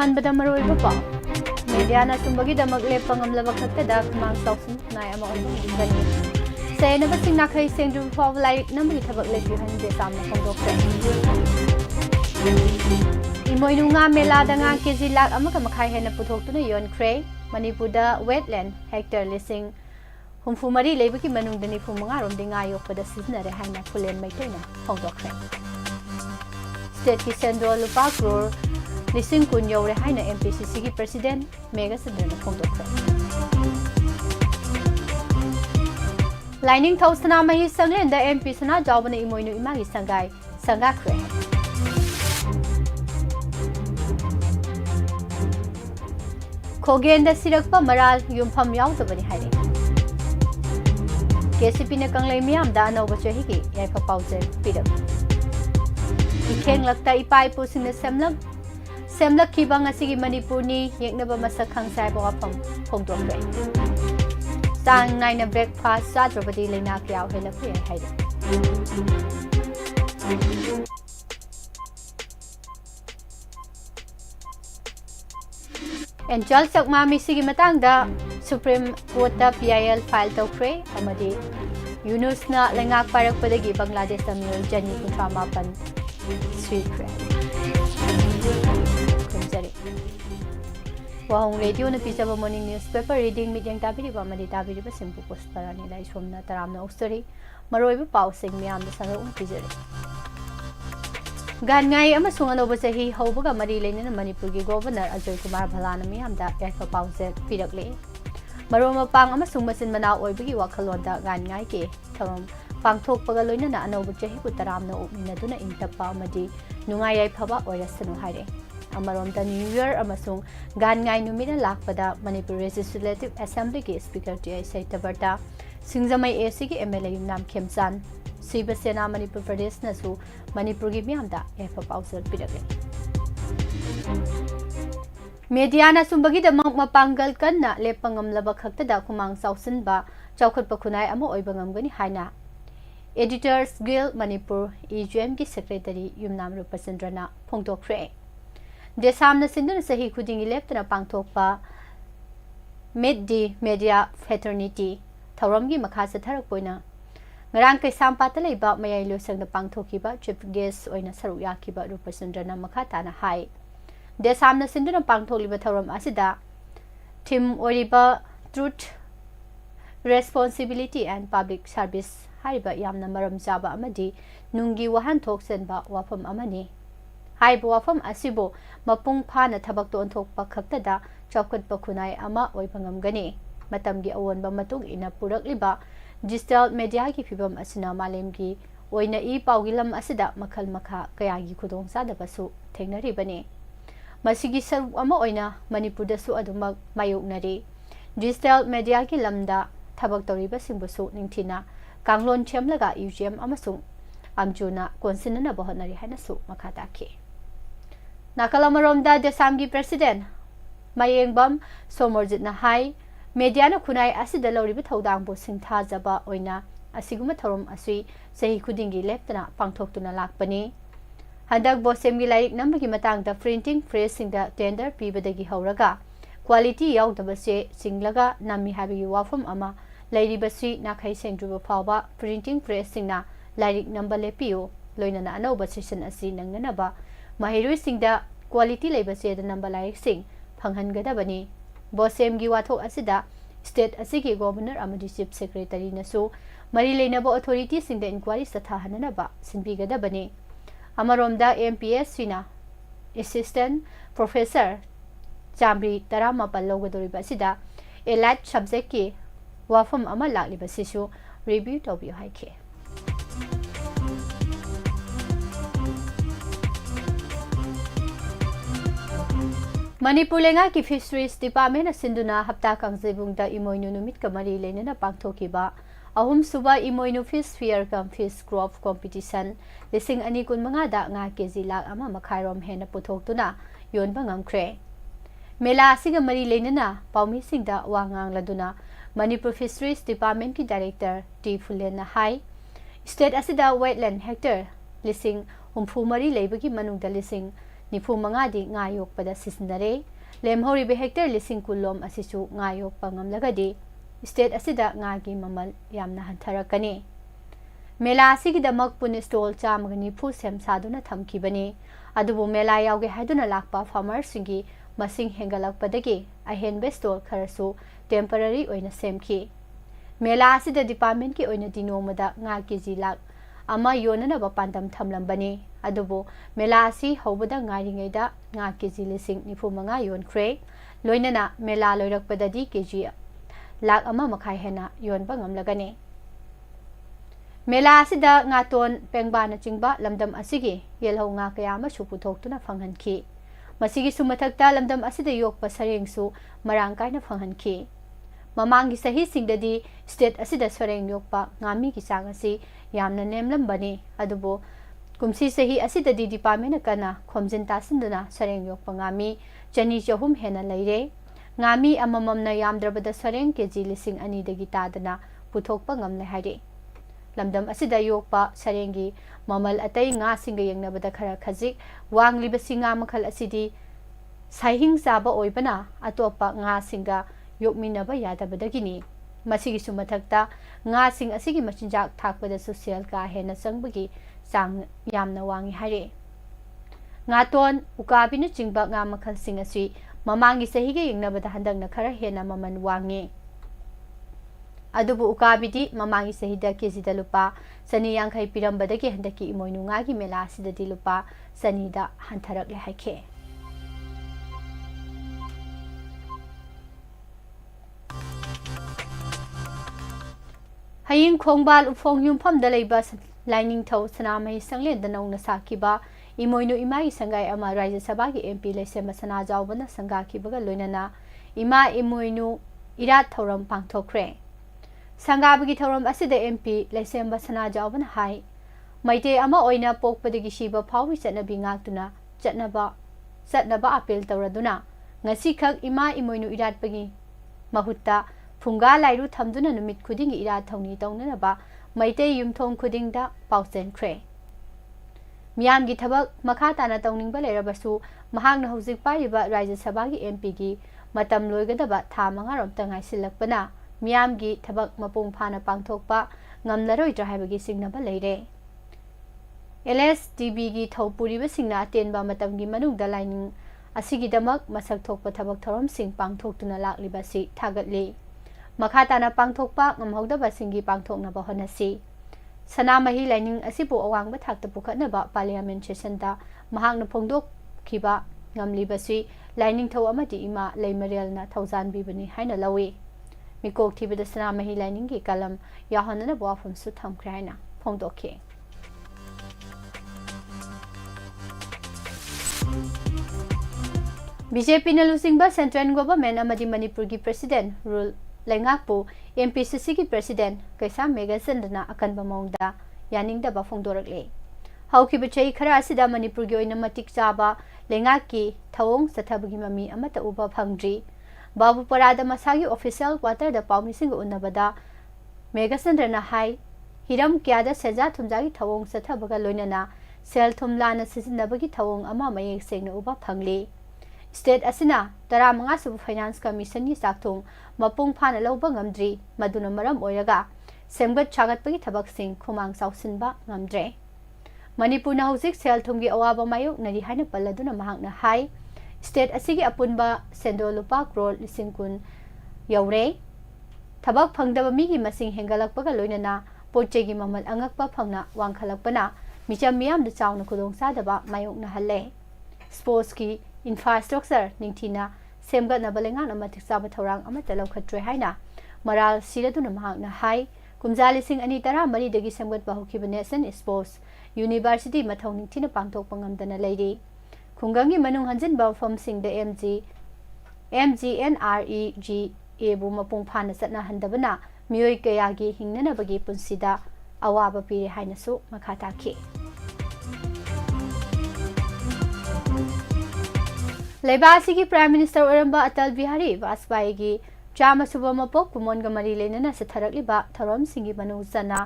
ꯑꯍꯥꯟꯕꯗ ꯃꯔꯨꯑꯣꯏꯕ ꯄꯥꯎ ꯃꯦꯗꯤꯌꯥꯅ ꯆꯨꯝꯕꯒꯤꯗꯃꯛ ꯂꯦꯞꯄ ꯉꯝꯂꯕ ꯈꯛꯇꯗ ꯈꯨꯃꯥꯡ ꯆꯥꯎꯁꯤꯟ ꯈꯨꯟꯅꯥꯏ ꯑꯃ ꯑꯣꯏꯍꯟꯒꯅꯤ ꯁꯦꯡꯅꯕꯁꯤꯡ ꯅꯥꯈꯩ ꯁꯦꯡꯗ꯭ꯔꯤꯕ ꯐꯥꯎꯕ ꯂꯥꯏꯔꯤꯛ ꯅꯝꯕꯒꯤ ꯊꯕꯛ ꯂꯦꯞꯄꯤꯌꯨ ꯍꯥꯏꯅ ꯗꯦꯁꯥꯝꯅ ꯐꯣꯡꯗꯣꯛꯈ꯭ꯔꯦ ꯏꯃꯣꯏꯅꯨ ꯉꯥ ꯃꯦꯂꯥꯗ ꯉꯥ ꯀꯦꯖꯤ ꯂꯥꯛ ꯑꯃꯒ ꯃꯈꯥꯏ ꯍꯦꯟꯅ ꯄꯨꯊꯣꯛꯇꯨꯅ ꯌꯣꯟꯈ꯭ꯔꯦ ꯃꯅꯤꯄꯨꯔꯗ ꯋꯦꯠꯂꯦꯟ ꯍꯦꯛꯇꯔ 64 ꯂꯩꯕꯒꯤ ꯃꯅꯨꯡꯗ 95 ꯉꯥ ꯌꯣꯛꯄꯗ ꯁꯤꯖꯤꯟꯅꯔꯦ ꯍꯥꯏꯅ ꯈꯨꯂꯦꯟ ꯃꯩꯇꯩꯅ ꯐꯣꯡꯗꯣꯛꯈ꯭ꯔꯦ ꯁ꯭ꯇꯦꯠꯀꯤ ꯁꯦꯟꯗꯣꯜ ꯂꯨꯄꯥ ꯀ꯭ꯔꯣꯔ 10,000 ꯌꯧꯔꯦ ꯍꯥꯏꯅ MPCCꯒꯤ ꯄ꯭ꯔꯁꯤꯗꯦꯟꯠ ꯃꯦꯘꯆꯟꯗ꯭ꯔꯅ ꯐꯣꯡꯗꯣꯛꯈ꯭ꯔꯦ ꯂꯥꯏꯅꯤꯡꯊꯧ ꯁꯅꯥꯃꯍꯤ ꯁꯪꯂꯦꯟꯗ MP ꯁꯅꯥꯖꯥꯎꯕꯅ ꯏꯃꯣꯏꯅꯨ ꯏꯃꯥꯒꯤ ꯁꯪꯒꯥꯏ ꯁꯪꯒꯥꯈ꯭ꯔꯦ ꯈꯣꯒꯦꯟꯗ ꯁꯤꯔꯛꯄ ꯃꯔꯥꯜ ꯌꯨꯝꯐꯝ ꯌꯥꯎꯗꯕꯅꯤ ꯍꯥꯏꯔꯦ KCPꯅ ꯀꯪꯂꯩ ꯃꯤꯌꯥꯝꯗ ꯑꯅꯧꯕ ꯆꯍꯤꯒꯤ ꯌꯥꯏꯐ ꯄꯥꯎꯖꯦꯜ ꯄꯤꯔꯛꯂꯤ ꯏꯈꯦꯡꯂꯛꯇ ꯏꯄꯥ ꯏꯄꯨꯁꯤꯡꯅ ꯁꯦꯝꯂꯛꯈꯤꯕ ꯉꯁꯤꯒꯤ ꯃꯅꯤꯄꯨꯔꯅꯤ ꯌꯦꯛꯅꯕ ꯃꯁꯛ ꯈꯪꯁꯦ ꯍꯥꯏꯕ ꯋꯥꯐꯝ ꯐꯣꯡꯗꯣꯛꯈ꯭ꯔꯦ ꯆꯥꯡ ꯅꯥꯏꯅ ꯕ꯭ꯔꯦꯛꯐꯥꯁ ꯆꯥꯗ꯭ꯔꯕꯗꯤ ꯂꯩꯅꯥ ꯀꯌꯥ ꯑꯣꯏꯍꯜꯂꯛꯄ ꯌꯥꯏ ꯍꯥꯏꯔꯦ ꯑꯦꯟꯖꯦꯜ ꯆꯛꯃꯥ ꯁꯤꯒꯤ ꯃꯇꯥꯡꯗ ꯁꯨꯄ꯭रीम कोर्ट PHAL फाइल तौख्रे अमदी यूनुसना लेंगाक पारकपदगी बांग्लादेश मियोय जनी 38 सिख्रे खुंजरे वाहोंग रेडियो न पिजब morning newspaper reading medium ताबिरिबा अमदी ताबिरिबा सिंपु Pushparani लाई सोमना तरामना उस्तरी मरोइबा पाउसिंग मियाम संग पिजरे गानगाई अमसुंग अनोबा चही हौबगा मरी लेनना मणिपुर की गवर्नर अजय कुमार भलाना मियामदा याइफा पाउजेल पिरकले मरोम पांग अमसुंग मसिन मना ओइबगी वाखलोंदा गानगाई के थवम पांगथोकपगा लोइनना अनोबा चही को तरामना उमिनदुना इंतप्पा अमदी नुंगाई याइफाबा ओइरसनु हाइरे अमरोमदा new year अमसुंग गानगाई नुमिना लाकपदा Manipur legislative assembly के स्पीकर टी आई सैतबर्ता सिंगजमई एसी के MLA युमनाम खेमचान शिवसेना मणिपुर प्रदेश नसु मणिपुर की मियामदा याइफा पाउजल पिरगले मीडियाना सुंबगीदमक मपांगल कन्ना लेपंगमलबा खक्तदा खुमांग चाउसिनबा चाउखटपा खुनाई अमा ओइबा ngamgani हाइना एडिटर्स गिल्ड मणिपुर EGM की सेक्रेटरी युमनाम रूपचंद्रना फोंदोखरे देसामना सिंदुना सही खुदिंगी लेपतना पांगथोकपा मिड दी मीडिया फ्रेटर्निटी थौरमगी मखा चथरकपोइना ngarang Kaisampata leiba mayai losangna pangthokiba chief guest oina saru yakiba Rupachandrana makhatana hai desamna sinduna pangtholiba thoram asida thim oriba truth responsibility and public service haiba yamna maram jaba amadi nungi wahan thoksenba wafam amani haiba wafam asibo mapung phana thabak ton thokpa khaktada chawkatpa khunai ama oibangamgani matamgi awonba matung ina purakliba digital media की फिबम असिना मालेम की ओइना ई पाउगिलम असिदा मखल मखा कयागी खुदोंग सादबसु थेंगनरिबने मसिगी सरुप अमा ओइना मणिपुरदसु अदुमक मायोगनरि digital media की lambda थबक तौरिबा सिंबसु निंथिना कांगलोन छेमलगा UGM अमसुंग आमजुना कोनसिनना बहनरि हाइनसु मखा ताखे नाकलमरोमदा देसाम की president मायेंगबम सोमरजितना high मीडियाना खुनाई असिदा लौरिबा थौदांबो सिंथाजबा ओइना असिगुमा थौरम असि सही खुदिंगी लेपतना पांगथोक्तुना लाकपनी हंदक बोसेमगी लाइक नंबगी मतांगदा प्रिंटिंग प्रेस सिंगदा टेंडर पीबदगी हौरगा क्वालिटी याउदबसे सिंगलगा नमी हाबिगी वाफम अमा लैरिबसि नाखै सेंद्रुबा फावबा प्रिंटिंग प्रेस सिंगना लाइक नंबर लेपियो लोइनना अनौबा सेशन असि नंगनबा महिरुइ सिंगदा क्वालिटी लेबसे द नंबर लाइक सिंग फंगहनगदबनी बोसेम की वाथोक असिदा स्टेट असिगी गवर्नर अमदी चीफ सेक्रेटरी नसु मरी लेनबो अथॉरिटी सिंगदा इंक्वायरी सथाहननबा सिनबिगदबनी अमरोमदा MPS सिना assistant professor Chamari 18 लौगदोरिबा असिदा elite subject की वाफम अमा लाक्लिबसिसु रिव्यू तौबियो हाइखे मणिपुर लेंगा की फिशरीज डिपार्टमेंट सिंधुना हप्ता कांगजेबुंगदा इमोइनु नुमित का मरी लेनना पांगथोकिबा अहुम सुबा इमोइनु फिश फेयर कम फिश क्रॉप कंपटीशन 2025 दा nga केजी लाख अमा मखाइरोम हेना पुथोक्तुना योनबा ngamkhre मेला असिगा मरी लेनना पाउमी सिंगदा वांगांग लदुना मणिपुर फिशरीज डिपार्टमेंट की डायरेक्टर टी फुलेना हाई स्टेट असिदा वेटलैंड हेक्टर 50 मरी लेबगी मनुंगदा 95 nga yokpada sisinare lemhori be hectare lising kulom asisu nga yokpa ngamlagadi state asida nga gi mamal yamna hantarakani mela asigi damak pun stall chamagani phu sem saduna thamkibani adubu mela yauge haiduna lakpa farmers singi masing hengalakpadagi ahenbe stall kharasu temporary oina semki mela asida department ki oina dinomada nga kg lak ama yonana ba pandam thamlambani adubu mela asi hobada ngaringeida nga kg lising 95 yonkre loinana mela loirakpadadi kg lak ama makhai hena yonba ngamlagani mela asida nga ton pengbana chingba lamdam asigi yelho nga kaya ma suputhok tuna phanghanki masigi sumathakta lamdam asida yokpa sarengsu marang kaina phanghanki mamangi sahi singdadi state asida sareng yokpa ngami ki changasi yamna nemlambani adubo kumsi sahi asida di department kana khomjin tasinduna sareng yokpa ngami chani chahum hena leire ngami amamamna yamdrabada sareng kg lising ani dagi tadana puthokpa ngamle haire lamdam asida yokpa sarengi mamal atai nga singa yengnabada khara khajik wangliba singa makhal asidi saihing saba oibana atopa nga singa yokminaba yadabadagini masigi sumathakta nga sing asigi machinjak thakpada social ka hena sangbagi sang yamna wangi hare nga ton ukabina chingba nga makhal sing asi mamangi sahiga yengnabada handangna khara hena maman wangi adubu ukabidi mamangi sahida kejida lupa sani yankhai pirambadagi handaki imoinu ngagi mela asidadi lupa sanida hantarak le haike haying khongbal ufong yumpham da leiba lining thau sanamai sangle da nongna sakiba imoinu imai sangai ama Rajya Sabha gi MP lesema sana jawbana sanga kibaga loinana ima imoinu irat thoram pangthokre Sangabagi thoram asida MP lesemba sana jawbana hai maite ama oina pokpadagi shiba phawi chatnabi ngaktuna chatnaba appeal tawraduna ngasi khak ima imoinu iratpagi mahutta phunga lairu thamduna numit khudingi irat thongni tawnanaba maite yumthong khudingda pausen khre miyamgi thabak makha tana tawningba lerabasu mahangna hojik pariba Rajya Sabha gi MP gi matam loigadaba tha mangarom tangai silakpana miyamgi thabak mapung phana pangthokpa ngamlaroidra haibagi singnaba leire LSDB gi thopuriba singna atenba matamgi manungda lining asigi damak masak thokpa thabak thorom sing pangthoktuna lakliba si thagatli makhatana pangthokpa ngamhodaba singi pangthoknaba honasi sanamahi lining asibu awangba thakta pukhatnaba parliament session da mahangna phongdok khiba ngamliba si lining thaw amati ima leimarelna thaujan bibani haina lawi mikok thibida sanamahi lining gi kalam yahonana WAPHAM su thamkhre haina phongdokhe BJP na lusingba central government amadi Manipur gi president rule Lengakpu MPCC gi president kaisa megasendna akanba mongda yaningdaba phongdorakle haukiba chei khara asida Manipur gi oina matik chaba lengaki thawong sathabagi mami amata uba phangdri babu parada masagi official quarter da pawmising unabada megasendna hai hiram kyada seja thumjagi thawong sathabaga loinana sel thumlana sizinabagi thawong ama mayek sengna uba phangli State asina tara mga sub finance commission ni sakthong mapung phana lawba ngamdri maduna maram oiraga semgat chagat pagi thabak sing khumang sausinba ngamdre Manipur na hojik sel thumgi awaba mayok nari haina palladuna mahakna hai state asigi apunba sendo lupa crore lising kun yaure thabak phangdaba migi masing hengalakpaga loinana pochegi mamal angakpa phangna wangkhalakpana micham miyam da chawna khudong sadaba mayok na halle sports ki infrastructure ningthina semgat na balengan amatik saba thorang amata laukhatre haina maral siraduna mahakna hai kumjali sing ani tara mari dagi semgat bahukiba nation sports university mathau ningthina pangthok pangamdana leiri khungangi manung hanjin bawfam sing da MGNREGA bu mapung phana satna handabana miyoi kayagi hingnana bagi punsida awaba pire haina su makhata ki Laibasi ki Prime Minister Oramba Atal Bihari Vajpayee ki चामसुब मपोक कुमोनगा मरी लेना सथरकलिबा थरमसिंगी मनुसना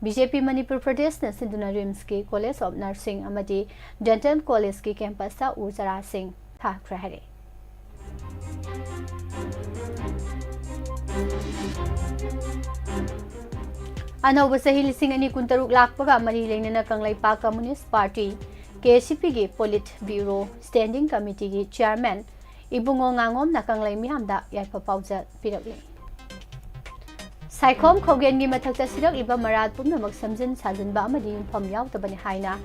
BJP Manipur Pradesh ने सिंधुना RIMS की college of nursing अमदी dental college की campus उ चरा सिंह थाखरे अनौब सही लिसिंग अनि कुंतरुक लाखपगा मरी लेना कंगलैपा कम्युनिस्ट पार्टी केसीपी की पोलिट ब्यूरो स्टैंडिंग कमिटी की चेयरमैन इबुंगो nganगोम ना कंगलै मियामदा याइफा पाउजा पिरकले साइखोम खोगेन की मथक्ता सिरकलिबा मराद पुनमक समजन साजनबा अमदी युमफम यावतबनि हाइना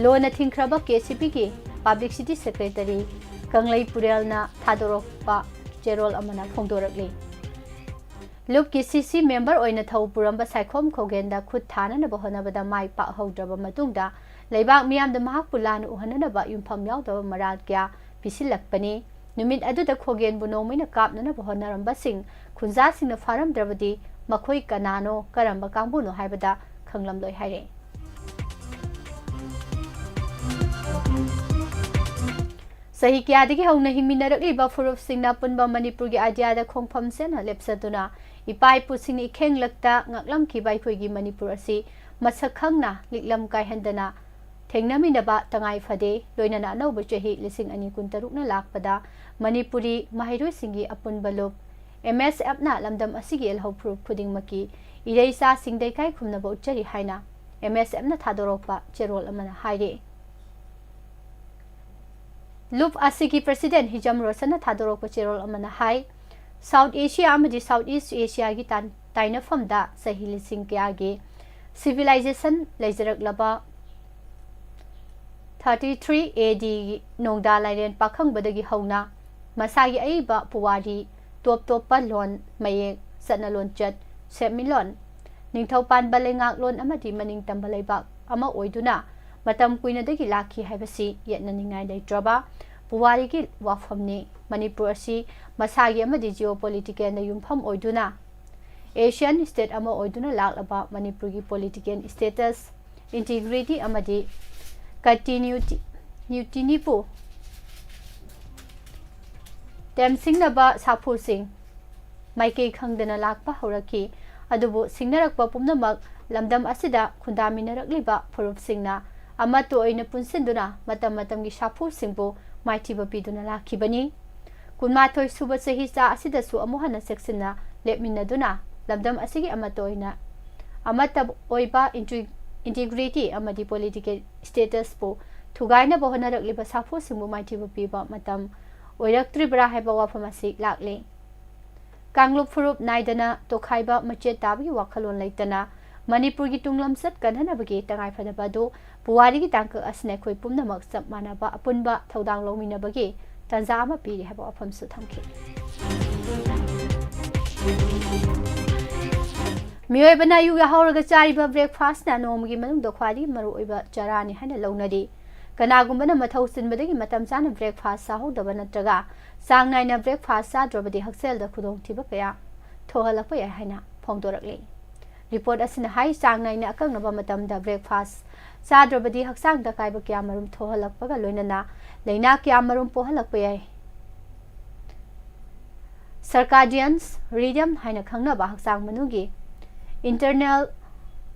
लोना थिंख्रबा केसीपी की पब्लिसिटी सेक्रेटरी कंगलै पुरेलना थादोरकपा चेरोल अमना फोंदोरकले लुप की सीसी मेंबर ओइना थौ पुरंबा साइखोम खोगेनदा खुद थाना बहनबदा माइ पा हौद्रबा मतुंगदा लेबाक मियामदा महाक पुलान उहननबा युमफम यावतबा मराद क्या पिसिलकपनि नुमित अदुदा खोगेन बुनोमैना कापनना बहनरंबासिंग खुंजासिंगना फारमद्रबदी मखोई कनानो करंबा कांगबुनो हाइबदा खंगलमलोय हाइरे सही क्यादगी हौना हिंमिनरकलिबा फुरुफसिंगना पुनबा मणिपुर की आइडियादा खोंगफम सेना लेप्सदुना इपाई pushing इखेंगलक्ता ngaklamkiba aikoigi manipur asi masak khangna liklam kaihhandana thengnaminaba tangai phade loinana anauba chahi lising ani kuntarukna lakpada manipuri mahairoi singi apunba lop MSF na lamdam asigi elhau proof khuding maki ireisa singdai kai khumnaba uchari haina MSF na thadorokpa cherol amana haire loop asigi president hijam rosana thadorokpa cherol amana hai South Asia amadi South East Asia gi tainafamda sahi lising kya civilization leijarak 33 AD nongda lairen pakhang badagi hauna masagi aiba puwari top lon mayek sana lon chat semilon ningthaupan balengak lon amadi maning tambalaiba ama oiduna matam kuina dagi lakhi haibasi yetna ningai leitraba puwari gi wafamni Manipur asi masagi amadi geopolitical na yumpham oiduna Asian state ama oiduna laklaba Manipur gi political status integrity amadi continuity nipu temsing naba sapu sing maike khangdana lakpa horaki adubu singnarakpa pumnamak lamdam asida khundaminarakliba phurup singna amato oina punsinduna matam gi sapu singbu maithiba piduna lakhibani kunmathoi suba sahi cha asida su amuhana seksina lepminaduna lamdam asigi amatoina amatab oiba integrity amadi political status po thugaina bohanarakliba safu simu maithiba piba matam oiraktribra haiba wafam asi lakle kanglup furup naidana tokhaiba mache tabi wakhalon leitana Manipur gi tunglamsat kanhanabagi tangai phadabadu puwari gi tangka asne khoi pumnamak sap manaba apunba thodang lominabagi tanza ama piri haba wafam su thamki mioi bana yu ga hawraga chariba breakfast na nomgi manung do khwadi maru oiba charani hana launadi kanagumba na mathau sinbadagi matam chana breakfast sa hodaba natraga sang naina breakfast sa drobadi haksel da khudong thiba kaya thohalakpa ya hana phongdorakle report asina hai sang naina akangnaba matam da breakfast sa drobadi haksang da kaiba kya marum thohalakpa ga loinana leina kya marum pohalakpa yai circadian rhythm haina khangnaba haksang manugi internal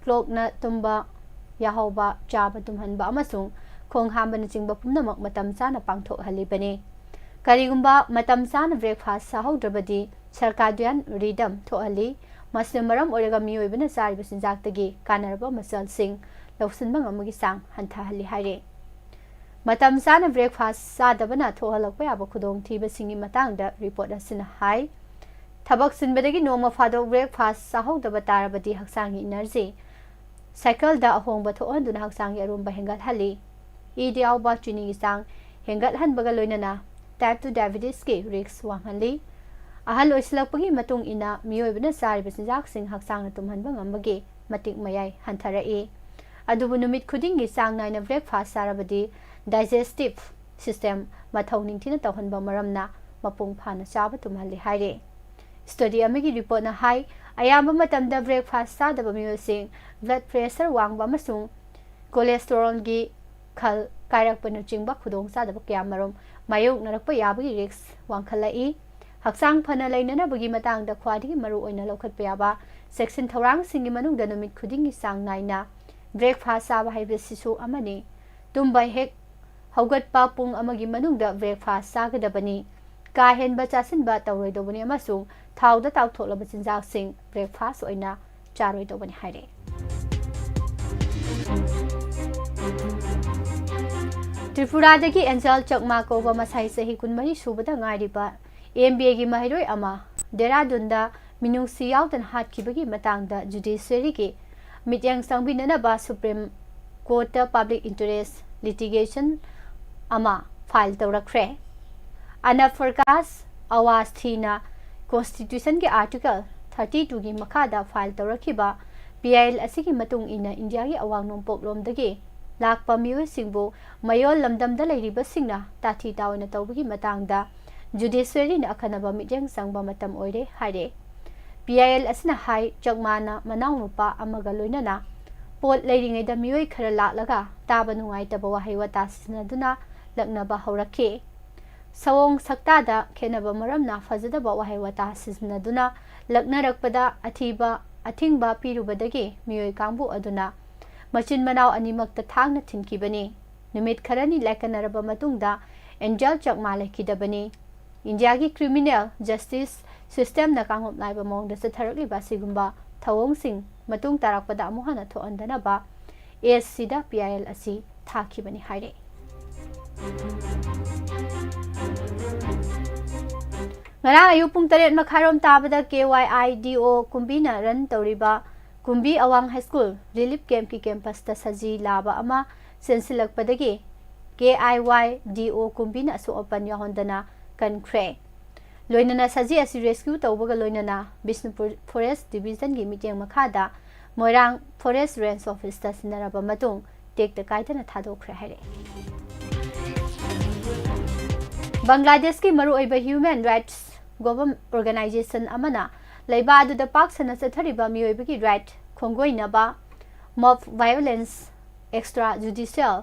clock na tumba yahoba chaba tumhanba amasung khonghamba na chingba pumnamak matam chana pangthok halibani karigumba matam chana breakfast sa haudrabadi circadian rhythm thoali masnamaram oraga miyoibana sariba sinjaktagi kanaraba masal sing lawsinba ngamagi sang hantha hali haire matam chana breakfast sa dabana thohalakpa yaba khudong thiba singi matangda report asina hai thabak sinbadagi noma fado breakfast sa haudraba tarabadi haksangi energy cycle da ahongba thohanduna haksangi arumba hengal hali ideawba chini sang hengal hanbaga loinana type 2 diabetes ke risk wanghali ahal oislakpagi matung ina miyoibana sariba sinjak sing haksang na tumhanba ngambagi matik mayai hantharae adubu numit khudingi sang naina breakfast sarabadi digestive system mathau ningthina tawhanba maramna mapung phana chaba tumhali haire study amagi report na hai ayamba matamda breakfast sadaba miyosing blood pressure wangba masung cholesterol gi khal kairakpana chingba khudong sadaba kya marom mayok narakpa yabagi risk wangkhalai हक्सांग Fanaa लेननबगी मतंगदा ख्वादगी Maru ओइना लौखटपा याबा section थौरांगसिंगी मनुंगदा नुमित खुदिंगी सांग Naina breakfast चाबा हाइबसिसु अमनि तुम्बा हेक हौगटपा पुंग अमगी मनुंगदा breakfast चागदबनी का हेनबा चासिनबा तौरोइदोबनी अमसुंग थाउदा ताउथोलबा चिंजाकसिंग breakfast ओइना चारोइदोबनी हाइरे त्रिपुरादगी angel चकमा कोबा मसाई सही कुनमरी सुबदा गाइरिबा MBA की महिरोय अमा देहरादूनदा मिनुंगसी यावदन हाटखिबगी मतंगदा judiciary की मित्यंग संबिननबा supreme court public interest litigation अमा फाइल तौरख्रे अनब फरकास आवाज थीना कॉन्स्टिट्यूशन के आर्टिकल 32 की मखादा फाइल तौरखिबा PHAL असिगी मतुंग इना इंडिया की अवांग नोंपोकलोमदगी लाकपा मियोयसिंगबो मयोल लमदमदा लैरिबसिंगना ताथी तावना तौबगी मतंगदा जुडिशियरी ने अखनबा मित्यंग संगबा मतम ओइरे हाइरे PHAL असना हाई चकमाना मनाव नुपा अमगा लोइनना पोट लैरिङैदा मियोय खरा लालगा ताबा नुंगाइतबा वाहै वाता सिनदुना लक्नबा हौरखे सवोंग सक्तादा खेनबा मरमना फजदबा वाहै वाता सिनदुना लक्नरकपदा अथिंगबा पिरुबदगे मियोय कांबु अदुना मचिन मनाव अनिमक्ता थांगना थिनकिबनी नुमित खरनी लैकनरबा मतुंगदा एंजल चकमा लेखिदबनी इंडिया की क्रिमिनल जस्टिस सिस्टम ना कांगोप नाइबा मोंगदा सथरकलिबा सिगुंबा थवोंगसिंग मतुंग तारकपदा अमुहाना थोअंदनबा एससीदा PHAL असि थाखिबनी हाइरे ngara ayu pung 8 makharom tabada KYIDO kumbina ran tawriba kumbi awang high school relief camp ki campus ta saji laba ama sensilakpadagi KIYDO kumbina so open yahondana kankhre loinana saji asi rescue tawbaga loinana Bishnupur Forest Division gi mityang makhada Moirang Forest Range Office ta sinaraba matung tek ta kaitana thadokre haire Bangladesh की मरु ओइबा human rights government organization अमना लैबा अदुदा पाक सना चथरिबा मियोइबगी राइट खोंगोइनबा मॉब वायलेंस एक्स्ट्रा जुडिशियल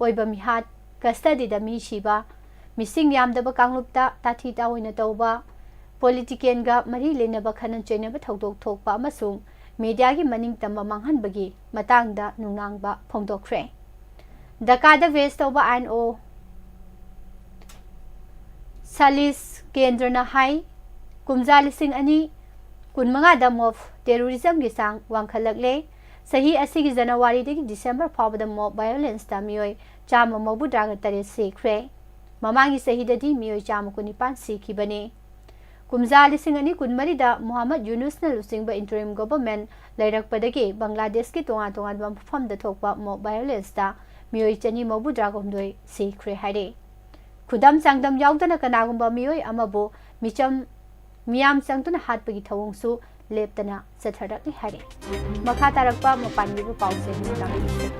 ओइबा मिहात कस्टडी दा मिशिबा मिसिंग यामदबा कांगलुपता ताथी ताओइना तौबा पॉलिटिकल मरी लेनबा खनन चैनबा थौदोक थोकपा अमसुंग मीडिया की मनिंग तंबा मांगहनबगी मतांगदा नुंगांगबा फोंदोखरे दकादा वेस्ट तौबा INO सालिस केंद्रना हाई कुमजा लिसिंग अनि कुनमंगा द मॉब टेररिज्म की सांग वांखलकले सही असिगी जनवरी दगी दिसंबर फावदा मॉब वायलेंस ता मियोय चाम मबुद्राग तरे सेख्रे ममांगी सहीददी मियोय चाम कुनिपान सीखिबने कुमजा लिसिंग अनि कुनमरी दा मोहम्मद यूनुस न लुसिंग बा इंटरिम गवर्नमेंट लैरकपदगे बांग्लादेश की तोंगा तोंगा मफम द थोकपा मॉब वायलेंस ता मियोय चनी मबुद्राग हमदोय सेख्रे हाइरे खुदम चांगदम यावदना कनागुंबा मियोय अमबो मिचम मियाम चांगतुना हाटपगी थवोंगसु लेप्तना चथरदकनि हाइरे मखा तारकपा मपानगिबु पाउसे मुतांगि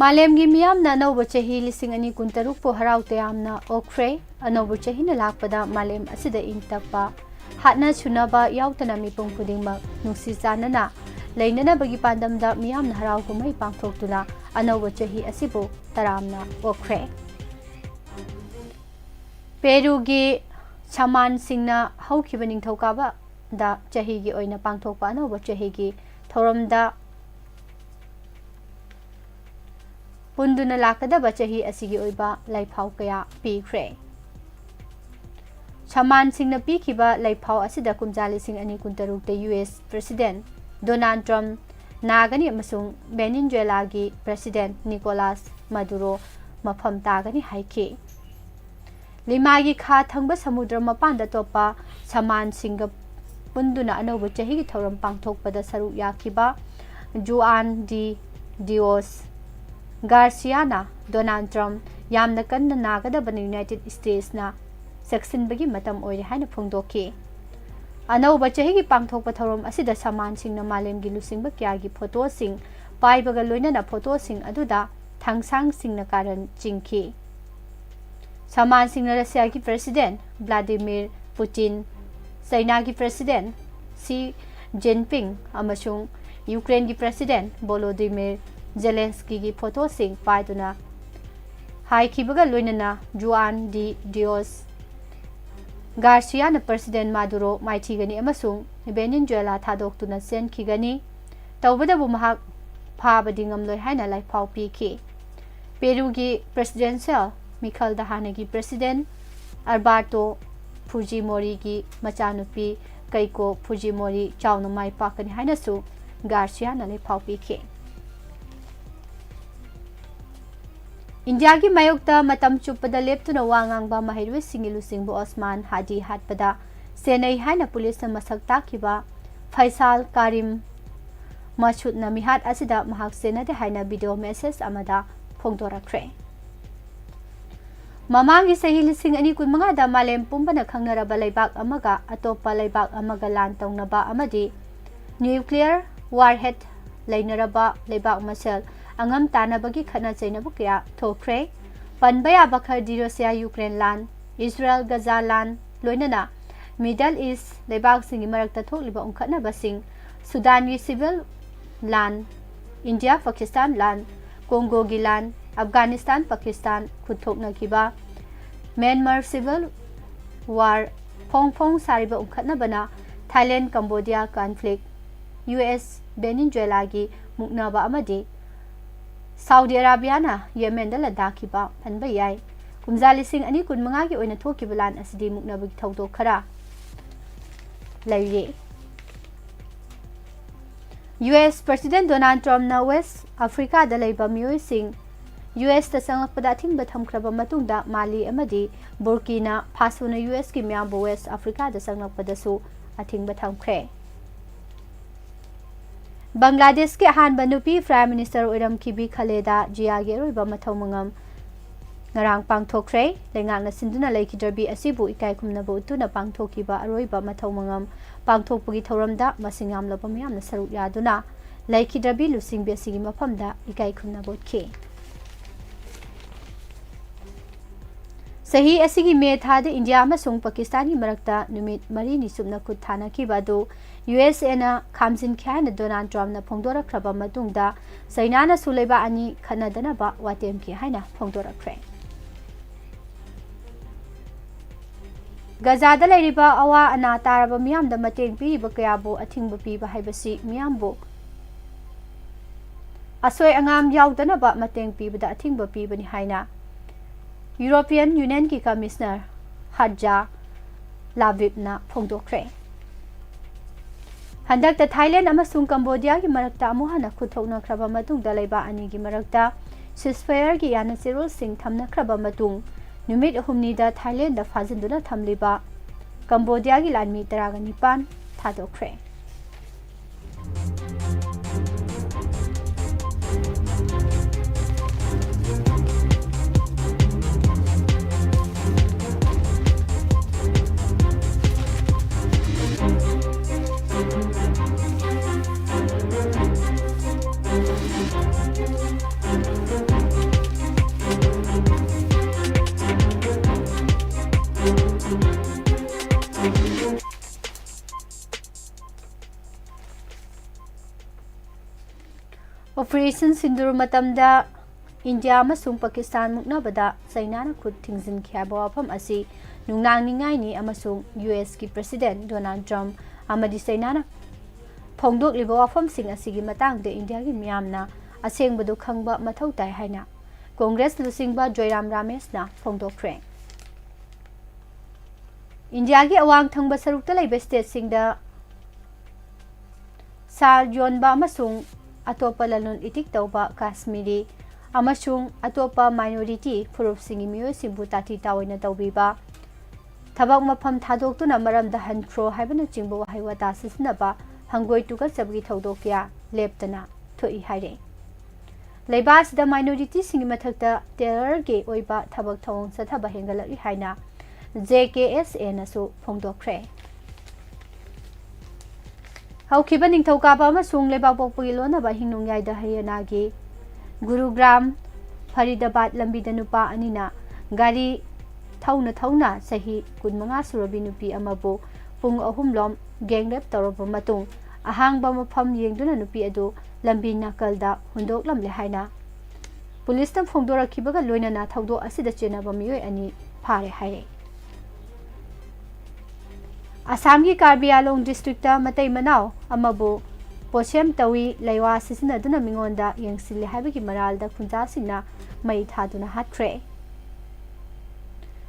मालेमगी मियामना अनौब चही लिसिंग अनि कुंतरुक पो हराव तयामना ओख्रे अनौब चहीना लाकपदा मालेम असिदा इंतकपा हाटना छुनाबा यावतना मिपुंग खुदिंगमक नुंसी चानना लेननाबगी पांदमदा मियामना हराव कुमई पांगथोक्तुना अनौब चही असिबो तरामना ओख्रे पेरुगी छमान सिंगना हौखिबा निंगथौकाबा दा चहीगी ओइना पांगथोकपा अनौब चहीगी थौरमदा पुंदुना लाकदबा चही असिगी ओइबा लाइफाव कया पीख्रे छमान सिंगना पीखिबा लाइफाव असिदा कुमजाली सिंग अनि कुंतरुक यूएस प्रेसिडेंट डोनाल्ड ट्रम्प नागनी अमसुंग वेनेजुएलागी प्रेसिडेंट निकोलास मदुरो मफम तागनी हाइखि लिमागी खा थंगबा समुद्र मपानदा तोपा छमान सिंग पुंदुना अनौब चहीगी थौरम पांगथोकपदा सरुक याखिबा जुआन डी डिओस गार्सियाना डोनाल्ड ट्रम्प यामना कन्ना नागदबन यूनाइटेड स्टेट्सना सक्सिनबगी मतम ओइरे हाइना फोंदोखि अनौब चहीगी पांगथोकपा थौरम असिदा समान सिंगना मालेमगी लुसिंगबा क्यागी फोटो सिंग पाइबगा लोइनना फोटो सिंग अदुदा थांगसांग सिंगना कारण चिंखि समान सिंगना रशियागी प्रेसिडेंट व्लादिमीर पुतिन चाइना की प्रेसिडेंट सी जिनपिंग अमसुंग यूक्रेन की प्रेसिडेंट वोलोदिमीर जेलेंस्की की फोटो सिंग पाइदुना हाइखिबगा लोइनना जुआन डी डिओस गार्सियाना प्रेसिडेंट मादुरो माइथिगनी अमसुंग वेनेजुएला थादोक्तुना सेनखिगनी तौबदबु महाक फाबदि ngamloi हाइना लाइफाव पीखि पेरुगी प्रेसिडेंशियल मिखल दहानगी प्रेसिडेंट अल्बर्टो फुजिमोरी की मचानुपी कईको फुजिमोरी चाउन माई पाकनी हाइनसु गार्सियाना लाइफाव पीखि इंडिया की मायोक्ता मतम चुपदा लेप्तुना वांगांगबा महिरवे सिंगिलु सिंगबु ओस्मान हादी हाटपदा सेनई हाइना पुलिस मसक ताखिबा फैसाल कारिम मछुद नमिहाट असिदा महाक सेनदे हाइना वीडियो मेसेज अमदा फोंदोरखरे ममांगी सही लिसिंग अनि कुनमंगा मालेम पुंबना खंगनरबा लेबाक अमगा अतोपा लेबाक अमगा लान तौनबा अमदी न्यूक्लियर वारहेड लेनरबा लेबाक मसेल अंगम तानबगी खना चैनबु कया थोख्रे पनबया बखरदी रशिया यूक्रेन लान इस्राएल गजा लान लोइनना मिडल ईस्ट लेबाक सिंगी मरकता थोकलिबा उंखनबा सिंग सुदान की सिविल लान इंडिया पाकिस्तान लान कोंगो की लान अफगानिस्तान पाकिस्तान खुथोकनखिबा म्यांमार सिविल वार फोंग फोंग सारिबा उंखनबना Thailand Cambodia conflict US Venezuela की मुकनबा अमदी सऊदी अरेबिया येमेन लद्दाखिबा फनबा याय कुमजा लिसिंग अनि कुनमंगा की ओइना थोकिबा लान असिदि मुकनबगी थौदोक खरा लैरे यूएस प्रेसिडेंट डोनाल्ड ट्रम्प ना वेस्ट अफ्रीका दा लेबा मियोय सिंग यूएस ता संगपदा थिंगबा थमख्रबा मतुंगदा माली अमदी बुर्किना फासोना यूएस की म्याबो वेस्ट अफ्रीका दा संगपदासु अथिंगबा थमख्रे बांग्लादेश के अहानबा नुपी प्राइम मिनिस्टर ओइरम खिबी खलेदा जिया गे रोइबा मथौ मंगम ngarang pangthokre lengakna sinduna leikidrbi asibu ikai khumnabu utuna pangthokiba aroiba mathau mangam pangthokpugi thoramda masingam lopam yamna saru yaduna leikidrbi lusing besigi mafamda ikai khumnabu ke सही असिगी मे थाद India अमसुंग Pakistani मरक्ता नुमित मरी नि सुमना खुद थाना की बादो यूएसए ना खामजिन ख्यान Donald Trump ना फोंदोरखरबा मतुंगदा सैनाना सुलेबा अनि खनदनबा वातेम की हाइना फोंदोरखरे गजादा लेरिबा अवा अना तारबा मियामदा मतेंग पीबा कयाबो अथिंगबा पीबा हाइबसी मियामबो असोय अंगाम यावदनबा मतेंग पीबदा अथिंगबा पीबनी हाइना यूरोपियन यूनियन की कमिश्नर हज्जा लाविबना फोंदोखरे हंदक थाईलैंड अमसुंग कंबोडिया की मरक्ता अमुहना खुथौनख्रबा मतुंग दलेबा अनि की मरक्ता सिस्फायर की याना सिरोल सिंह थमनख्रबा मतुंग नुमित हुमनीदा थाईलैंड दा फाजिंदुना थमलिबा कंबोडिया की लानमी 19 थादोखरे Operation Sindur matamda India amasung Pakistan muknabada Chaina khut thingzin khya wafam asi nungnang ningai ni amasung US ki President Donald Trump amadi Chaina phongdok liba wafam sing asigi matang de India gi miyamna asengbodu khangba mathau tai haina Congress lusingba Joyram Ramesh na phongdok khre India gi awang thangba sarukta leiba state singda Sal Yonba amasung atopa lalun itik tauba Kashmiri amasung atopa minority furup singi miyoi simbu tati tawaina taubiba Thabak mafam thadoktu na maram da hankhro haibana chingbo wahaiwa ta sisinaba hangoi tuka sabgi thaudokya leptana thoi haire Leibas da minority singi mathakta terror ge oiba thabak thawong sathaba hengalari haina JKSA na su phongdokre Haukiba ningthokaba amasung lebak pokpagi lonaba hingnungyai da Haryana gi Gurugram Faridabad lambida nupa anina gari Thauna sahi kunmanga surabi nupi amabu pung ahumlom gengrep tawraba matung ahangba mafam yengduna nupi adu lambi nakalda hundoklam le haina Police tam phongdorakibaga loinana thawdo asida chenaba miyoi ani phare haire Assam ki Karbi Anglong district ta matai manau amabu Pochem tawi laiwa sisina duna mingonda yengsile habigi maral da khunja singna mai thaduna hatre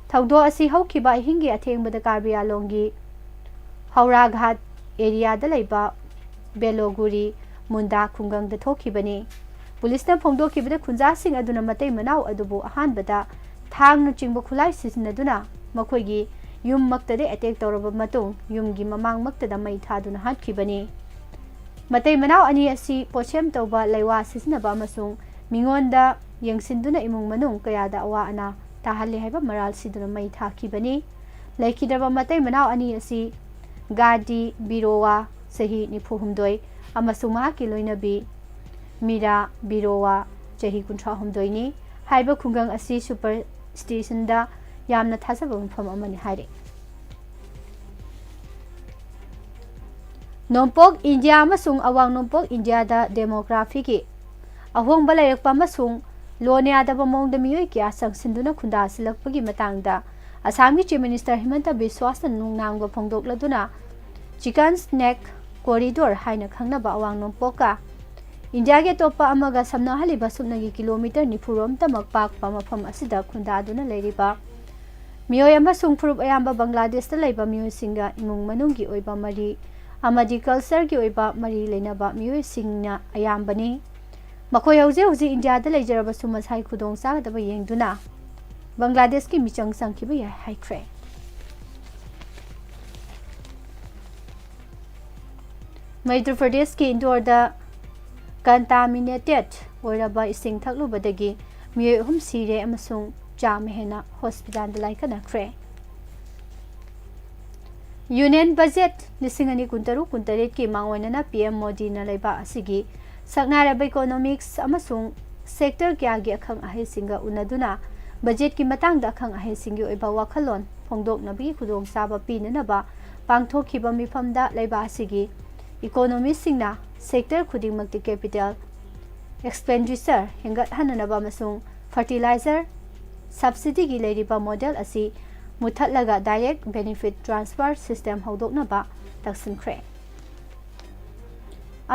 Thawdo asi haukiba hingi athengbada Karbi Anglong gi Haura Ghat area da laiba Beloguri Munda khungang da thokibani Police na phongdokibada khunja sing aduna matai manau adubu ahanbada thang nu chingba khulai sisina duna makhoi Yum maktade attack tawraba matung yumgi mamang maktada mai thaduna hatkibani Matai manau ani asi Pochem tawba laiwa sisinaba amasung mingonda yengsinduna imung manung kayada awa ana tahalle haiba maral siduna mai thakibani laikidaba matai manau ani asi Gadi Birowa sahi nifuhumdoi amasung mahaki loinabi Mira Birowa chahi kunthahumdoi ni haiba khungang asi super station da Yamna thasaba mafam amani haire Nompok India amasung awang nompok India da demography ki ahong balayakpa amasung lonya da bamong da miyoi kya sangsinduna khunda silakpagi matangda Assam ki Chief Minister Himanta Biswa Sarma nungnangba phongdokladuna Chicken Snack Corridor haina khangnaba awang nompoka India ge topa amaga samna haliba sumnagi kilometer nifurom tamak pakpa mafam asida khunda aduna leiriba Miyoi amasung furup ayamba Bangladesh da laiba miyoi singa imung manunggi oiba mari amadi culture gi oiba mari leinaba miyoi singna ayambani makhoi hauze India da leijaraba sumasai khudong sagadaba yengduna Bangladesh ki michang sangkiba ya haikre Madhya Pradesh ki Indore da contaminated oiraba ising thaklubadagi miyoi hum sire amasung Jamehena hospital da laikana kre Union budget lisingani kuntaret ki mangoinana PM Modi na laiba asigi saknaraba economics amasung sector kya gi akhang ahe singa unaduna budget ki matang da akhang ahe singi oiba wakhalon phongdoknabi khudong saba pinanaba pangthokhiba mifamda laiba asigi economics singna sector khudingmakti capital expenditure hengat hananaba amasung fertilizer subsidy gi leiriba model asi muthatlaga direct benefit transfer system hodoknaba taksinkhre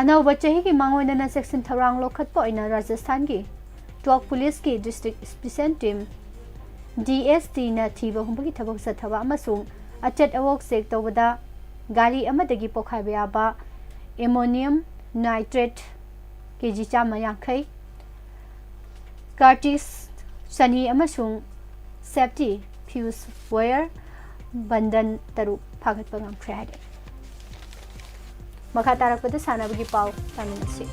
anauba chahi ki mangoinana section tharang lokhatpa oina Rajasthan gi Tok police ki district special team DST na thiba humbagi thabak sathaba amasung achat awok sek tawada gari amadagi pokhaiba yaba ammonium nitrate kg chama yankhai cartis Sani amasung safety fuse wire bandan taru phagat pangam khreade makha tarakpada sanabagi pau taminasi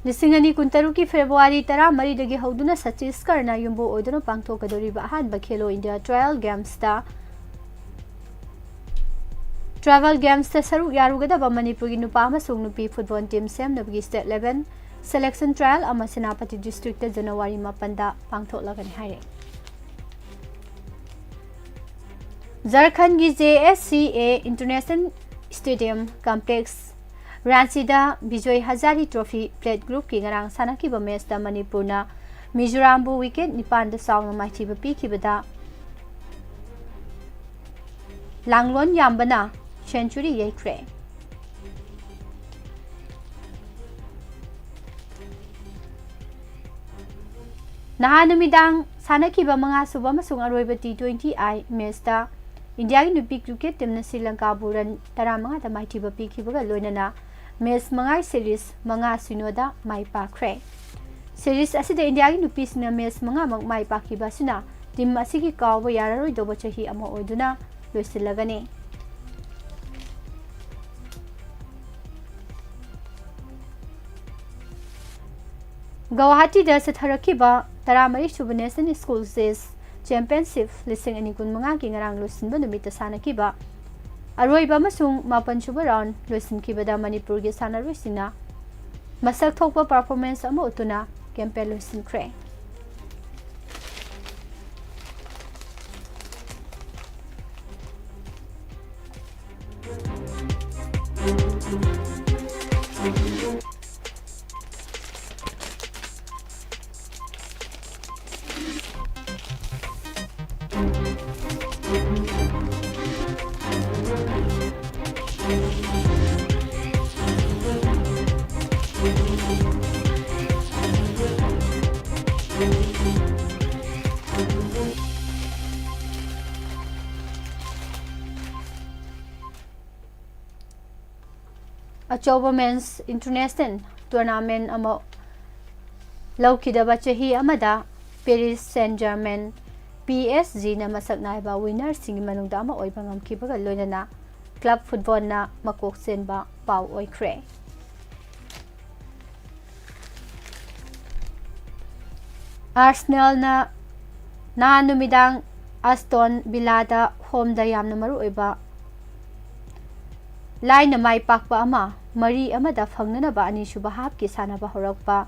Lisingani kuntaru ki February tara mari dagi hauduna Chhattisgarh na yumbo oiduna pangthokadoriba ahanba Khelo India Travel Games ta saruk yarugadaba Manipuri nupa amasung nupi football team semnabagi state level selection trial ama Senapati district ta January 8 da pangthoklagani haire Jharkhand की JSCA international stadium complex Ranchi Vijay Hazare trophy plate group की ngarang sanakhiba match दा मणिपुरना मिजोराम बु wicket 9 साउना माइथिबा पीखिबदा लांगलोन याम्बना century यैख्रे नहानुमिदांग सानखिबा मंगा सुबा मसुंग अरोइबा T20I match दा India की नुपी cricket team ने श्रीलंका बुरन 15 माइथिबा पीखिबगा लोइनना मैच मंगाई सीरीज 5-0 माइ पाख्रे सीरीज असिदे इंडिया की नुपी सिना मैच मंगामक माइ पाखिबासिना टीम असिगी कावबा यारारोइदोबा चही अमा ओइदुना लोइसिलगनी गुवाहाटी सथरखिबा 13 सुब नेशनल स्कूल चेस चैंपियनशिप 2025 की ngarang लोइसिनबा नुमित सानखिबा अरोइबा मसुंग 9 सुब राउंड लोइसिनखिबदा मणिपुर के सानरोइसिना मसक थोकपा परफॉर्मेंस अमा उतुना कैंपेन लोइसिनख्रे अचौबा मेंस इंटरनेशनल टूर्नामेंट अमा लौखिदबा चही अमदा पेरिस सेंट जर्मन PSG ना मसक नायबा विनर सिंग मनुंगदा अमा ओइबा ngamkhibga लोइनना क्लब फुटबॉल ना मकोक सेनबा पाउ ओइख्रे आर्सेनल ना नुमिदांग अस्टोन विलादा होमदा यामना मरु ओइबा लाइन माइ पाकपा अमा मरी अमदा फंगनबा अनिसुबा हाफ की सानबा होरकपा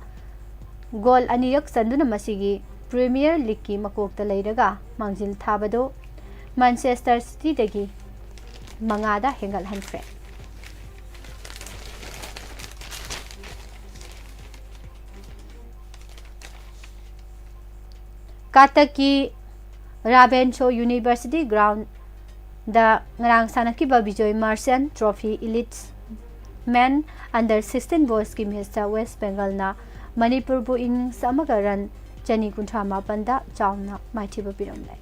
गोल अनियक चंदुना मसिगी प्रीमियर लीग की मकोकता लेरगा मांगजिल थाबदो मैनचेस्टर सिटी दगी मंगादा हेंगल हनफ्रे कातक की राबेंचो यूनिवर्सिटी ग्राउंड दा ngarang sanakhiba Vijay Merchant trophy elite men under 16 boys की मैच वेस्ट बंगाल ना मणिपुर बु इनिंग्स अमगा रन 258 दा चावना माइथिबा पिरमलै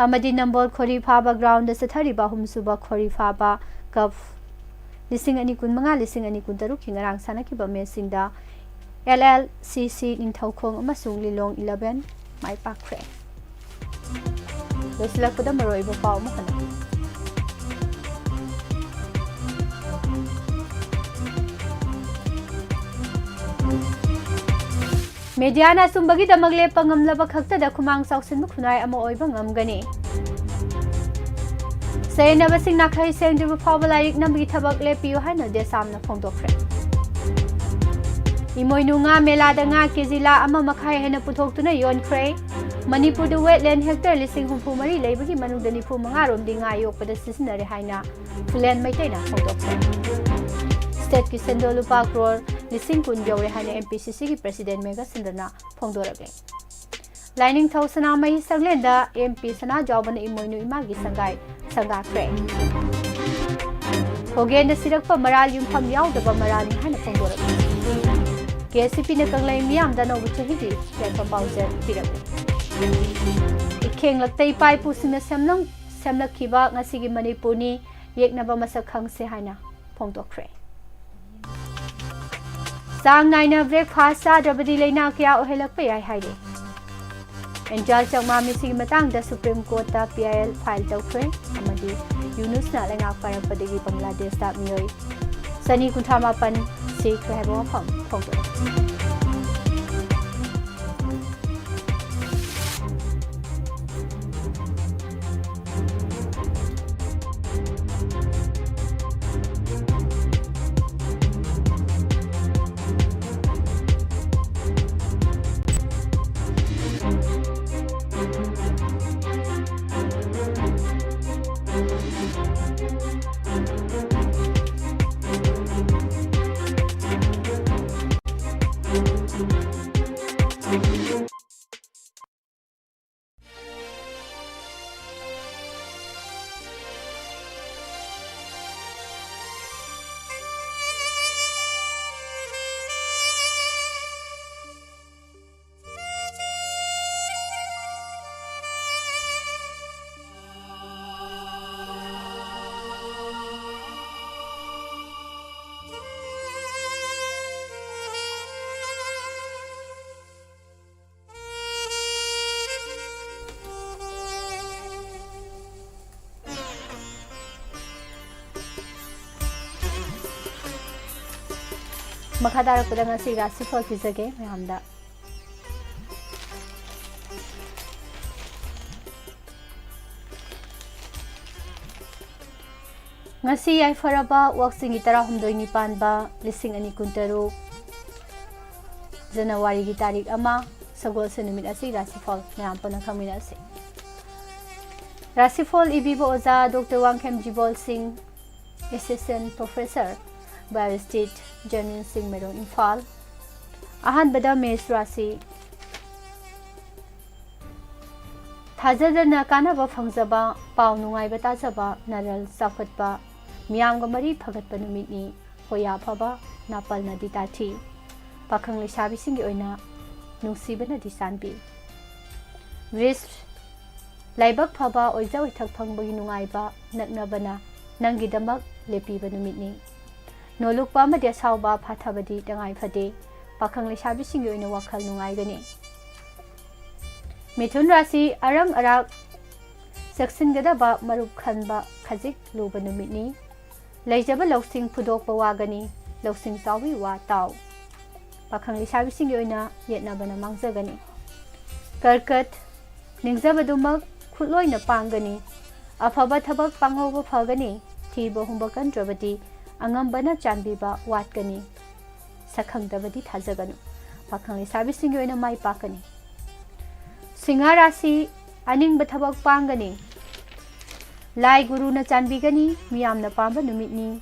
अमदी नंबर खोरीफाबा ग्राउंड से थरीबा हुमसुबा खोरीफाबा कप 2025-2026 की ngarang sanakhiba मैच सिंगदा LLCC निंथौखोंग अमसुंग लिलोंग 11 माइ पाख्रे लोइसलकपदा मरोइबा पाउ मखना मीडियाना सुंबगी दमगले पंगमलबा खक्तदा खुमांग साउसिन खुनाय अमा ओइबा ngamgani सेनबसिंग नाखै सेंदिबा फावबा लाइक नमगी थबक लेपियो हाइना देसामना फोंदोख्रे इमोइनुंगा मेलादा nga केजिला अमा मखाय हेना पुथोक्तुना योनख्रे मणिपुर वेटलैंड हेक्टर 1,000 लेबगी मनुंग 95 रोम दिंगा योकपदा सिसनरे हाइना फुलेन मैतैना फोंदोख्रे स्टेट की सेंडोल लुपा करोड़ 1,000 यौरे हाइना MPCC की प्रेसिडेंट मेगा सिंदना फोंदोरगे लाइनिंग थौसना मही संगलेंदा MP सना जौबन Imoinu Imangi Sangai संगाख्रे Haugen सिरकपा moral युमफम याउदबा moral हाइना फोंदोरगे KCP ने कंगलाई मियाम दा नौबु चहिदी लेखा पाउजर पिरगे इखेंग लक्तै पाइ पुसिना सेमलखिबा ngasiगी मणिपुरनी येकनबा मसक खंगसे हाइना फोंदोख्रे सांग नाइना ब्रेकफास्ट चाद्रबदी लेना क्या ओहेलकपा याय हाइरे एंजल चकमा मिसिगी मतंग दा सुप्रीम कोर्ट दा PHAL फाइल तौख्रे अमदी यूनुसना लेना पारपदगी बांग्लादेश दा मियोय सनी कुंथामापन से WAPHAM फोंदोरगे Makha tarakpada ngasi Rashifal pizage mayamda. Ngasi yaifaraba waksingi tarahumdoi nipan ba lising ani kuntaruk January ki tarik ama sagol sa numit asi Rashifal mayam pa nakhamina asi. Rashifal ibibo oza Dr. Wangkhem Jibol Singh, Assistant Professor, Bio State, Jamin Singh Merong in PHAL. Ahan bada Mesh Rashi. Thajadana kanaba phangzaba, pau nungai batazaba, naral sakhatba, miyam gamari phagatpa numitni, hoya phaba, napal na ditati. Pakhang lisabi singi oina, nungsiba na disanbi. Risk Laibak phaba oiza oithak phangbogi nungaiba naknabana nangidamak lepiba numitni nolukpa amadi asauba phathabadi tangai phade pakhang lesabi singi oina wakhal nungai gani Mithun Rashi arang arak section gadaba marup khanba khajik luba numitni leijaba loksing phudokpa wagani loksing tawi wa taw pakhang lesabi singi oina yetnabana mangjagani karkat ningzabadumak Khuloi na pangani, afaba thabak panghoba phagani, thiba humba kandrabadi, angambana chanbiba watgani, sakhangdabadi thajaganu, pakhang lisabi singi oina mai pakani. Singha Rashi aningba thabak pangani, lai guru na chanbigani, miyam na pamba numitni,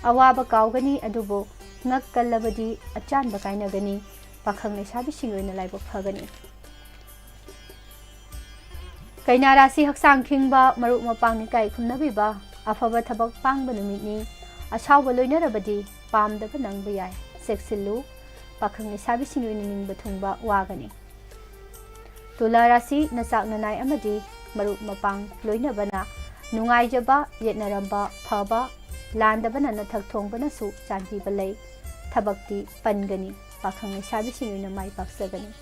awaba kaugani adubo ngak kallabadi achanba kainagani, pakhang lisabi singi oina laibak phagani. Kaina Rashi haksang khingba maruk mapang ni kai khumnabiba afaba thabak pangba numitni asawba loinarabadi pamdaba nangba yai seksilu pakhang ni sabi singi ningba thungba wagani Tula Rashi nasak nanai amadi maruk mapang loinabana nungai jaba yetnaramba phaba landabana nathak thongbana su chanbi balai thabakti pangani pakhang ni sabi singi mai paksagani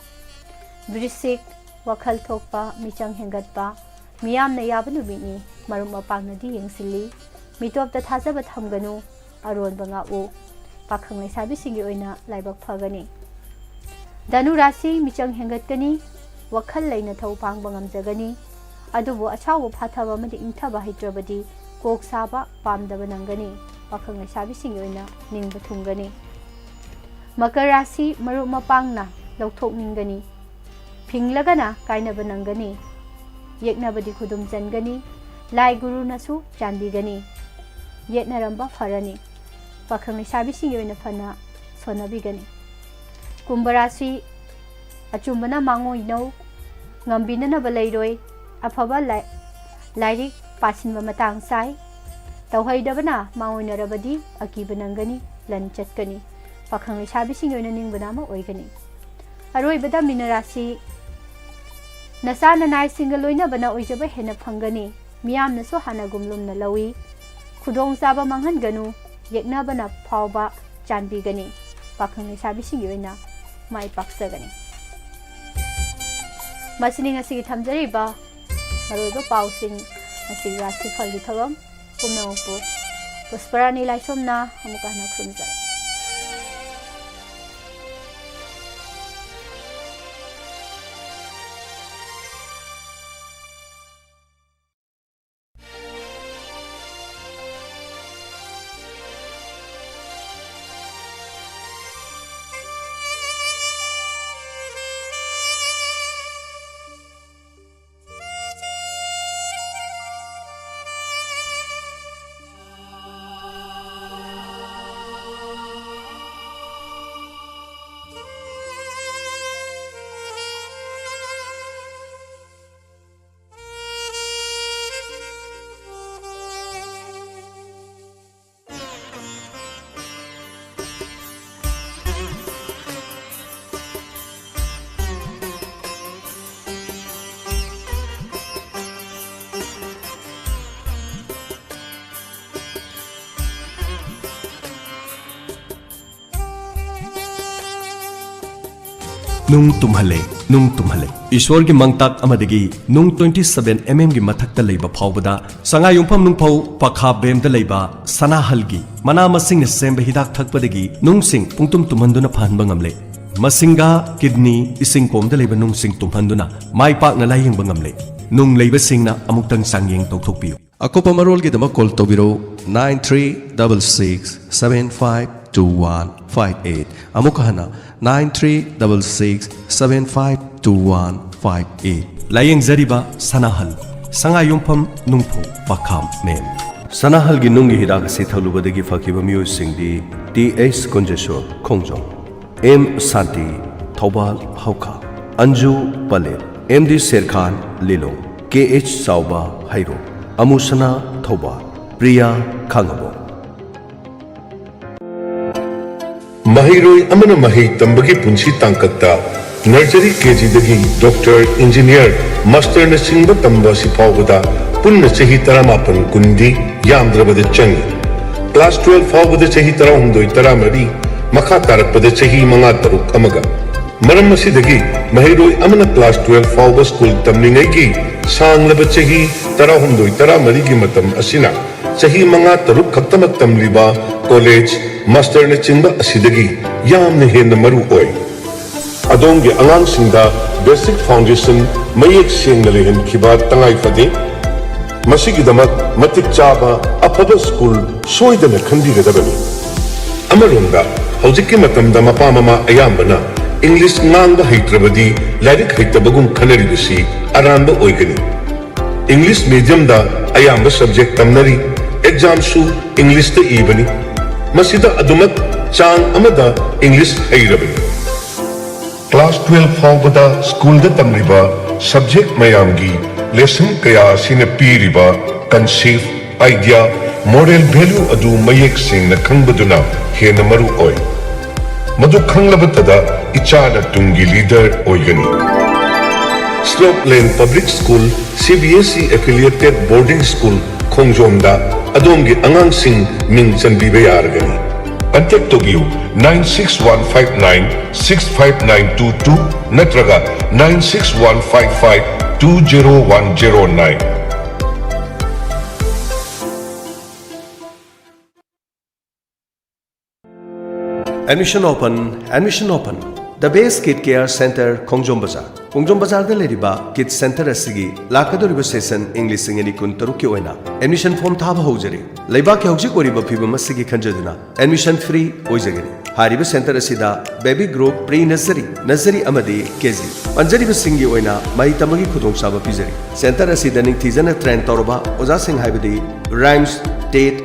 Brisik Wakhal thokpa michang hengatpa miyam na yabanu bini marum mapang na di yengsili mitop ta thajaba thamganu aron banga u pakhang lesabi singi oina laibak phagani Danu Rashi michang hengatkani wakhal leina thau pang bangam jagani adubo achawo phathaba madi ingthaba hitrabadi kok saba pamdaba nangani pakhang lesabi singi oina ningba thungani Makar Rashi marum mapang na lokthok ningani Pinglagana kainaba nangani yeknabadi khudum jangani lai guru nasu chanbigani yetnaramba farani pakhang lisabi singi oina phana sonabigani Kumbha Rashi achumbana mangoi no ngambina na balairoi afaba lairik pasinba matang sai tawhaidabana mangoina rabadi akiba nangani lan chatkani pakhang lisabi singi oina ningbana ma oigani aroibada Mina Rashi Nasana nai single loina bana oijaba hena phangani miyam na so hana gumlum na lawi khudong saba manghan ganu yekna bana phawba chanbi gani pakhang ni sabi singi oina mai paksagani masini ngasi thamjari ba maroiba pausing ngasi Rashifal gi thawam pumnapu pusparani laisomna amuka na khumjara nung tumhale Ishwar gi mangtak amadagi nung 27 mm gi mathakta leiba phawbada sangayungpham nungphau pakha bem da leiba sanahal gi mana masing ne semba hidak thakpadagi nungsing pungtum tumhanduna phanba ngamle masinga kidney ising kom da leiba nungsing tumhanduna mai pak na laying bangamle nung leiba singna amuktang sangyeng tokthokpiu akopa marol gi dama call tobiro 9366752158 amukahana 9366752158 layeng zariba sanahal sangayungpham nungpho pakham mem sanahal gi nungi hidak se thalubadagi fakiba miyo singdi ts konjesho khongjong m santi thobal hauka anju pale md serkhan lilo kh sauba hairo amusana thoba priya khangabo Mahiroi amana mahi tambagi punsi tangkata nursery KG dagi doctor engineer master na singba tamba si phawbada punna chahi taramapan kundi yamdrabada changi class 12 phawbada chahi tarahumdoi taramari makha tarakpada chahi manga taruk amaga maram asidagi mahiroi amana class 12 phawba school tamningai gi sanglaba chahi tarahumdoi taramari gi matam asina chahi manga taruk khaktamak tamliba college master na chingba asidagi yamna henna maru oi adongi angang singda basic foundation mayek sengna lehen khiba tangai fade masigi damak matik chaba apaba school soidana khandi gadabani amaronda hojikki matamda mapa mama ayambana english ngangba haitrabadi lairik haitabagum khanaribisi aramba oigani english medium da ayamba subject tamnari exam su english ta ibani masida adumak chang amada english hairabani class 12 phawbada school da tamriba subject mayamgi lesson kaya sina piriba conceive idea moral value adu mayek singna khangbaduna hena maru oi madu khanglabatada ichana tungi leader oigani Slope Lane Public School CBSE affiliated boarding school khongjomda adongi angang sing ming chanbiba yargani contact togiu 961596592 natraga 96155201109 Admission open The Base Kid Care Center Khongjom Bazar da leriba Kid Center asigi lakadoriba session English singeni kun taruki oina admission form thaba hojari leiba ke hojik oriba phibam asigi khanjaduna admission free oijagani hariba center asida baby group pre nursery amadi kg anjariba singi oina mai tamagi khudong saba pijari center asida ning thijana train toroba oja sing haibadi rhymes date